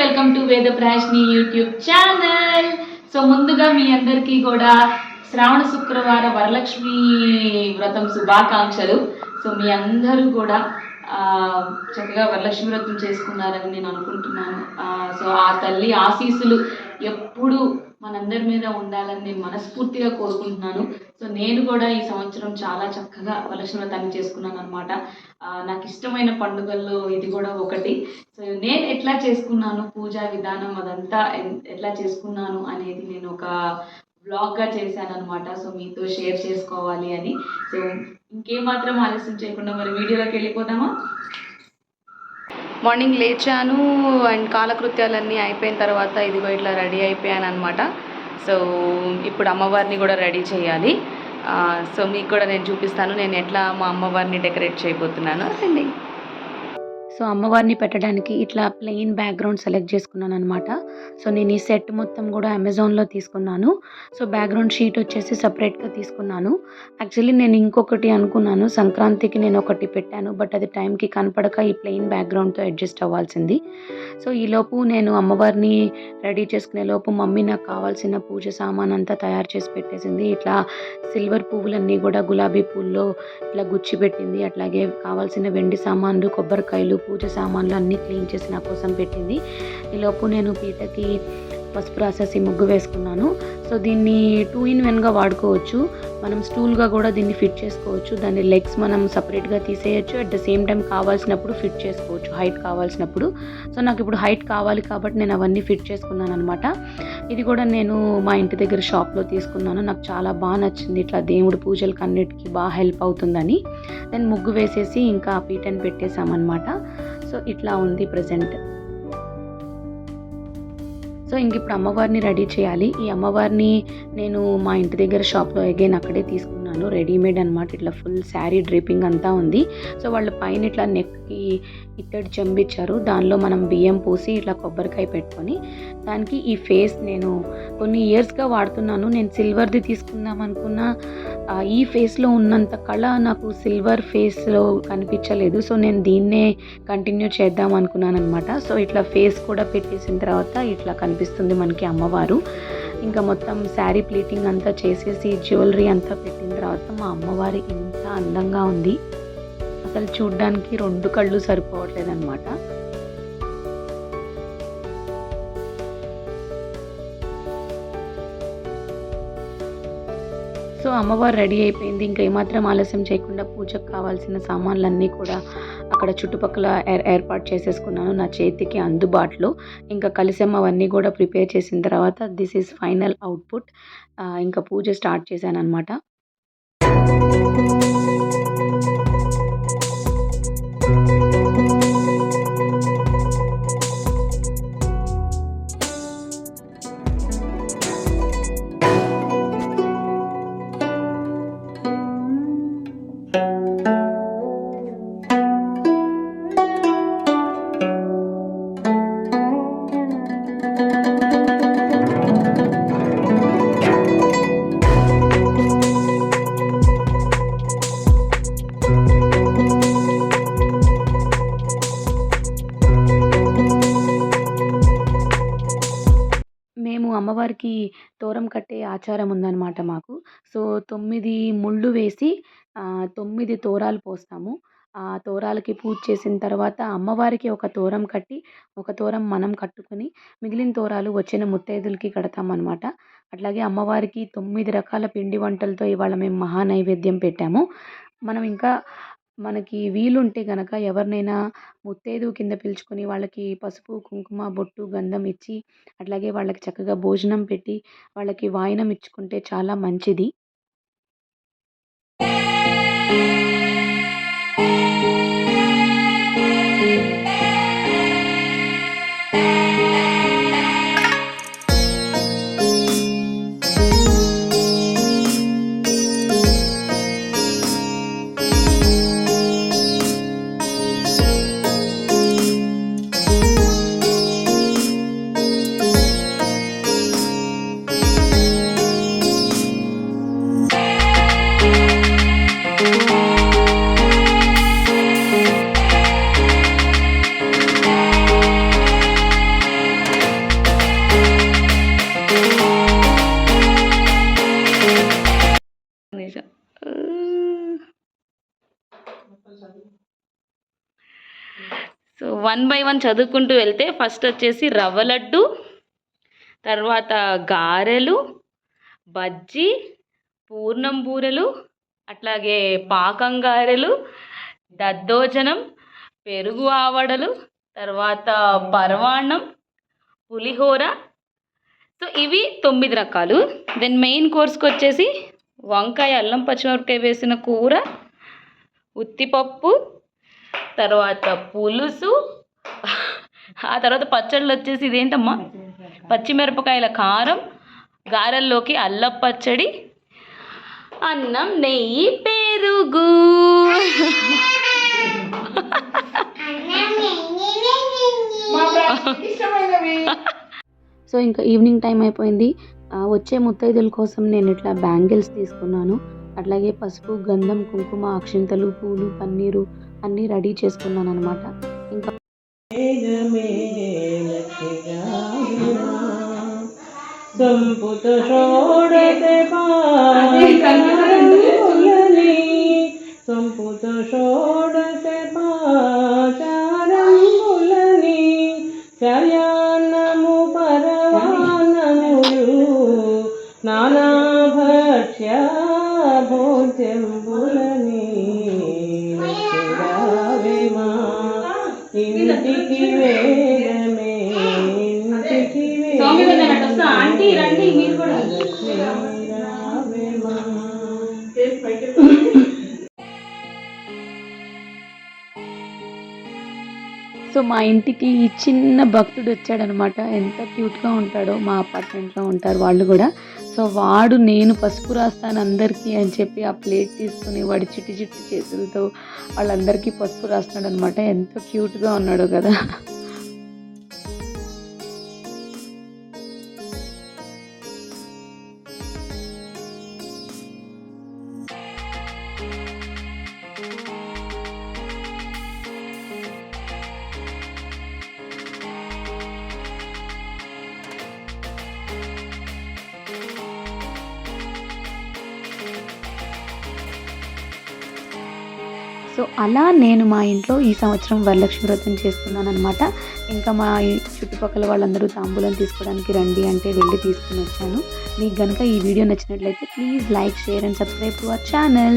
Welcome to వేదప్రాష్ని YouTube channel. So ముందుగా మీ అందరికీ కూడా శ్రావణ శుక్రవార వరలక్ష్మి వ్రతం శుభాకాంక్షలు. సో మీ అందరూ కూడా చక్కగా వరలక్ష్మి వ్రతం చేసుకున్నారని నేను అనుకుంటున్నాను. సో ఆ తల్లి ఆశీస్సులు ఎప్పుడు మనందరి మీద ఉండాలని నేను మనస్ఫూర్తిగా కోరుకుంటున్నాను. సో నేను కూడా ఈ సంవత్సరం చాలా చక్కగా వరలక్ష్మి వ్రతాన్ని చేసుకున్నాను అనమాట. నాకు ఇష్టమైన పండుగల్లో ఇది కూడా ఒకటి. సో నేను ఎట్లా చేసుకున్నాను, పూజా విధానం అదంతా ఎట్లా చేసుకున్నాను అనేది నేను ఒక బ్లాగ్గా చేశాను అనమాట. సో మీతో షేర్ చేసుకోవాలి అని. సో ఇంకేమాత్రం ఆలస్యం చేయకుండా మరి వీడియోలోకి వెళ్ళిపోదామా. మార్నింగ్ లేచాను అండ్ కాలకృత్యాలన్నీ అయిపోయిన తర్వాత ఇదిగో ఇట్లా రెడీ అయిపోయాను అనమాట. సో ఇప్పుడు అమ్మవారిని కూడా రెడీ చేయాలి. సో మీకు కూడా నేను చూపిస్తాను నేను ఎట్లా మా అమ్మవారిని డెకరేట్ చేయబోతున్నాను రండి. సో అమ్మవారిని పెట్టడానికి ఇట్లా ప్లెయిన్ బ్యాక్గ్రౌండ్ సెలెక్ట్ చేసుకున్నాను అనమాట. సో నేను ఈ సెట్ మొత్తం కూడా అమెజాన్లో తీసుకున్నాను. సో బ్యాక్గ్రౌండ్ షీట్ వచ్చేసి సపరేట్గా తీసుకున్నాను. యాక్చువల్లీ నేను ఇంకొకటి అనుకున్నాను, సంక్రాంతికి నేను ఒకటి పెట్టాను, బట్ అది టైంకి కనపడక ఈ ప్లెయిన్ బ్యాక్గ్రౌండ్తో అడ్జస్ట్ అవ్వాల్సింది. సో ఈలోపు నేను అమ్మవారిని రెడీ చేసుకునే లోపు మమ్మీ నాకు కావాల్సిన పూజ సామాన్ అంతా తయారు చేసి పెట్టేసింది. ఇట్లా సిల్వర్ పువ్వులన్నీ కూడా గులాబీ పూల్లో ఇట్లా గుచ్చి పెట్టింది. అట్లాగే కావాల్సిన వెండి సామాన్లు, కొబ్బరికాయలు, పూజ సామాన్లు అన్నీ క్లీన్ చేసి నా కోసం పెట్టింది. ఈలోపు నేను పీటకి పసుపు రాసేసి ముగ్గు వేసుకున్నాను. సో దీన్ని 2 in 1గా వాడుకోవచ్చు. మనం స్టూల్గా కూడా దీన్ని ఫిట్ చేసుకోవచ్చు. దాని లెగ్స్ మనం సపరేట్గా తీసేయచ్చు. అట్ ద సేమ్ టైం కావాల్సినప్పుడు ఫిట్ చేసుకోవచ్చు, హైట్ కావాల్సినప్పుడు. సో నాకు ఇప్పుడు హైట్ కావాలి కాబట్టి నేను అవన్నీ ఫిట్ చేసుకున్నాను అనమాట. ఇది కూడా నేను మా ఇంటి దగ్గర షాప్లో తీసుకున్నాను. నాకు చాలా బాగా నచ్చింది. ఇట్లా దేవుడి పూజలకు అన్నిటికీ బాగా హెల్ప్ అవుతుందని నేను ముగ్గు వేసేసి ఇంకా పీటని పెట్టేసామన్నమాట. సో ఇట్లా ఉంది ప్రజెంట్. సో ఇంక ఇప్పుడు అమ్మవారిని రెడీ చేయాలి. ఈ అమ్మవారిని నేను మా ఇంటి దగ్గర షాప్లో అగైన్ అక్కడే తీసుకున్నాను, రెడీమేడ్ అనమాట. ఇట్లా ఫుల్ శారీ డ్రేపింగ్ అంతా ఉంది. సో వాళ్ళు పైన ఇట్లా నెక్కి ఇత్తడి చెంబిచ్చారు. దానిలో మనం బియ్యం పోసి ఇట్లా కొబ్బరికాయ పెట్టుకొని దానికి ఈ ఫేస్ నేను కొన్ని ఇయర్స్గా వాడుతున్నాను. నేను సిల్వర్ది తీసుకుందాం అనుకున్నా ఈ ఫేస్లో ఉన్నంత కళ నాకు సిల్వర్ ఫేస్లో కనిపించలేదు. సో నేను దీన్నే కంటిన్యూ చేద్దాం అనుకున్నాను అనమాట. సో ఇట్లా ఫేస్ కూడా పెట్టేసిన తర్వాత ఇట్లా కనిపిస్తుంది మనకి అమ్మవారు. ఇంకా మొత్తం శారీ ప్లీటింగ్ అంతా చేసేసి జ్యువెలరీ అంతా పెట్టిన తర్వాత మా అమ్మవారి ఇంత అందంగా ఉంది. అసలు చూడ్డానికి 2 కళ్ళు సరిపోవట్లేదు అనమాట. సో అమ్మవారు రెడీ అయిపోయింది. ఇంకా ఏమాత్రం ఆలస్యం చేయకుండా పూజకు కావాల్సిన సామాన్లన్నీ కూడా అక్కడ చుట్టుపక్కల ఏర్పాటు చేసేసుకున్నాను నా చేతికి అందుబాటులో. ఇంకా కలిసమ్మ అవన్నీ కూడా ప్రిపేర్ చేసిన తర్వాత దిస్ ఈజ్ ఫైనల్ అవుట్పుట్. ఇంకా పూజ స్టార్ట్ చేశాను అనమాట. అమ్మవారికి తోరం కట్టే ఆచారం ఉందన్నమాట మాకు. సో 9 ముళ్ళు వేసి 9 తోరాలు పోస్తాము. ఆ తోరాలకి పూజ చేసిన తర్వాత అమ్మవారికి ఒక తోరం కట్టి, ఒక తోరం మనం కట్టుకొని మిగిలిన తోరాలు వచ్చిన ముత్తైదులకి కడతామన్నమాట. అట్లాగే అమ్మవారికి 9 రకాల పిండి వంటలతో ఇవాళ మేము మహా నైవేద్యం పెట్టాము. మనం ఇంకా మనకి వీలుంటే గనక ఎవరినైనా ముత్తైదువు కింద పిలుచుకొని వాళ్ళకి పసుపు, కుంకుమ, బొట్టు, గంధం ఇచ్చి అట్లాగే వాళ్ళకి చక్కగా భోజనం పెట్టి వాళ్ళకి వాయినం ఇచ్చుకుంటే చాలా మంచిది. సో 1 బై 1 చదువుకుంటూ వెళ్తే ఫస్ట్ వచ్చేసి రవ్వ లడ్డు, తర్వాత గారెలు, బజ్జీ, పూర్ణం బూరెలు, అట్లాగే పాకం గారెలు, దద్దోజనం, పెరుగు ఆవడలు, తర్వాత పరమాన్నం, పులిహోర. సో ఇవి 9 రకాలు. దెన్ మెయిన్ కోర్స్కి వచ్చేసి వంకాయ అల్లం పచ్చిమిరపకాయ వేసిన కూర, ఉత్తిపప్పు, తర్వాత పులుసు, ఆ తర్వాత పచ్చళ్ళు వచ్చేసి ఇదేంటమ్మా పచ్చిమిరపకాయల కారం, గారెల్లోకి అల్లం పచ్చడి, అన్నం, నెయ్యి, పెరుగు. సో ఇంకా ఈవినింగ్ టైం అయిపోయింది. వచ్చే ముత్తైదుల కోసం నేను ఇట్లా బ్యాంగిల్స్ తీసుకున్నాను. అట్లాగే పసుపు, గంధం, కుంకుమ, అక్షింతలు, పూలు, పన్నీరు అన్నీ రెడీ చేసుకున్నాను అనమాట. ఇంకా శర్యాన్నము పరవాన్నములు నానా భక్ష్య భోజ్యంబులని రావేమా ఇంటికి వేగమే ఇంటికి రావేమా. సో మా ఇంటికి ఈ చిన్న భక్తుడు వచ్చాడనమాట. ఎంత క్యూట్గా ఉంటాడో. మా అపార్ట్మెంట్లో ఉంటారు వాళ్ళు కూడా. సో వాడు నేను పసుపు రాస్తాను అందరికీ అని చెప్పి ఆ ప్లేట్ తీసుకుని వాడి చిట్టి చిట్టి చేతులతో వాళ్ళందరికీ పసుపు రాస్తున్నాడు అనమాట. ఎంత క్యూట్గా ఉన్నాడో కదా. సో అలా నేను మా ఇంట్లో ఈ సంవత్సరం వరలక్ష్మి వ్రతం చేసుకున్నాను అనమాట. ఇంకా మా చుట్టుపక్కల వాళ్ళందరూ తాంబూలం తీసుకోవడానికి రండి అంటే వెళ్ళి తీసుకుని వచ్చాను. మీకు కనుక ఈ వీడియో నచ్చినట్లయితే please like, share and subscribe to our channel.